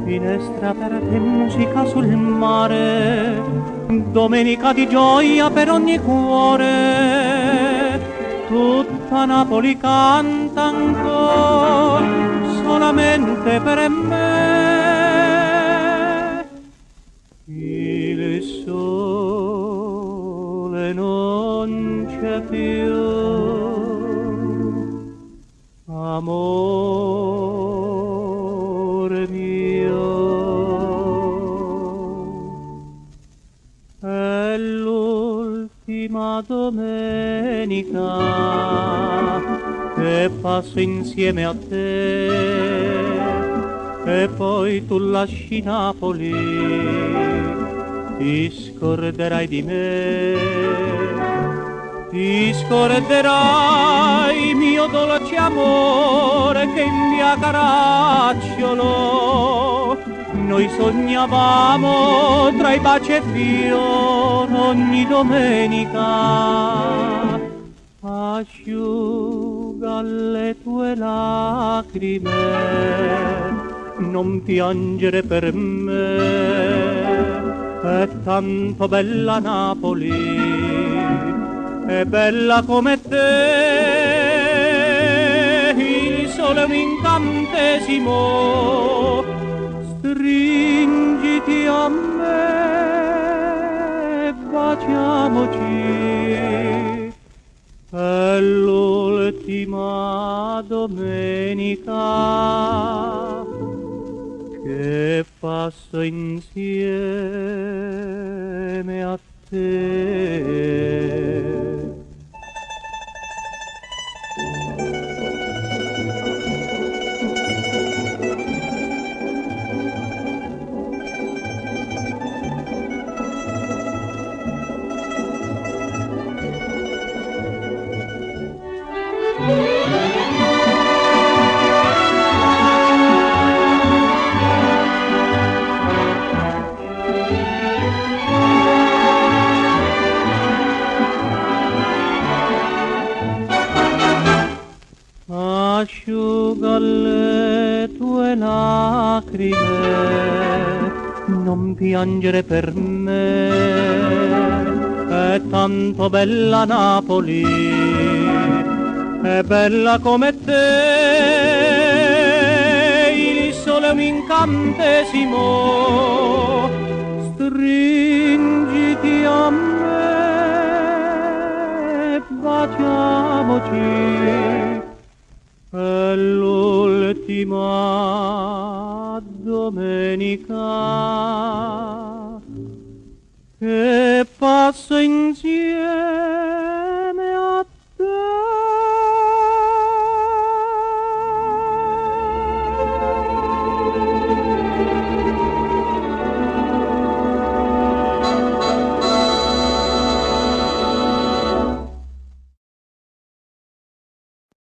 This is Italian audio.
Finestra aperta e musica sul mare, domenica di gioia per ogni cuore. Tutta Napoli canta ancora solamente per me. Il sole non c'è più, amore mio, è l'ultima domenica che passo insieme a te, e poi tu lasci Napoli, ti scorderai di me, ti scorderai mio dolce amore che in via Caracciolo noi sognavamo tra i baci e fiori ogni domenica. Asciuga le tue lacrime, non piangere per me, è tanto bella Napoli, è bella come te. Il sole è un incantesimo, stringiti a me, baciamoci. È l'ultima domenica che passo insieme a te. Asciuga le tue lacrime, non piangere per me, è tanto bella Napoli, è bella come te. Il sole è un incantesimo, stringiti a me, baciamoci. È l'ultima domenica che passo insieme